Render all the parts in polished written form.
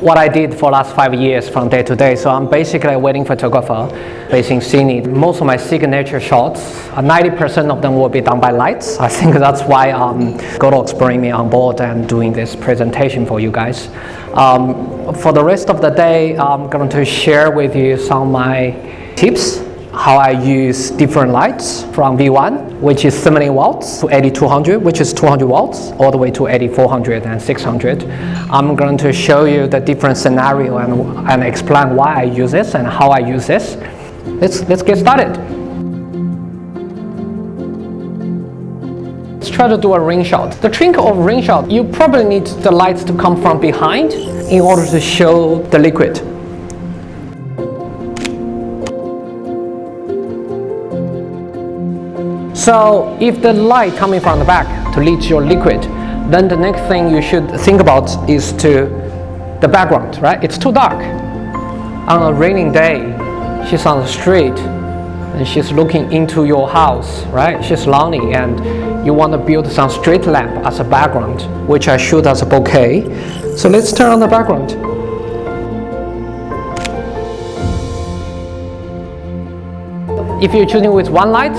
what I did for the last 5 years from day to day. So I'm basically a wedding photographer based in Sydney. Most of my signature shots, 90% of them will be done by lights. I think that's why Godox bring me on board and doing this presentation for you guys. For the rest of the day, I'm going to share with you some of my tips, how I use different lights from V1, which is 70 watts, to AD200, which is 200 watts, all the way to AD400 and 600. I'm going to show you the different scenario and explain why I use this and how I use this. Let's get started. Let's try to do a ring shot. The trick of ring shot, you probably need the lights to come from behind in order to show the liquid. So if the light coming from the back to lead your liquid, then the next thing you should think about is the background, right? It's too dark. On a raining day, she's on the street and she's looking into your house, right? She's lonely and you want to build some street lamp as a background, which I shoot as a bouquet. So let's turn on the background. If you're shooting with one light,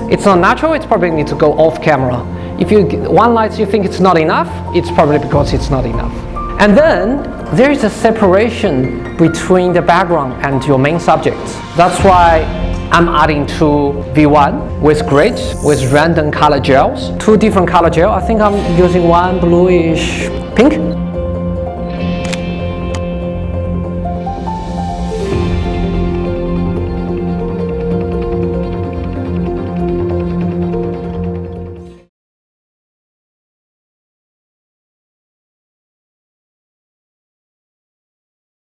it's not natural, it's probably need to go off camera. If you get one light you think it's not enough, it's probably because it's not enough. And then there is a separation between the background and your main subject. That's why I'm adding two V1 with grid, with random color gels, two different color gel. I think I'm using one bluish pink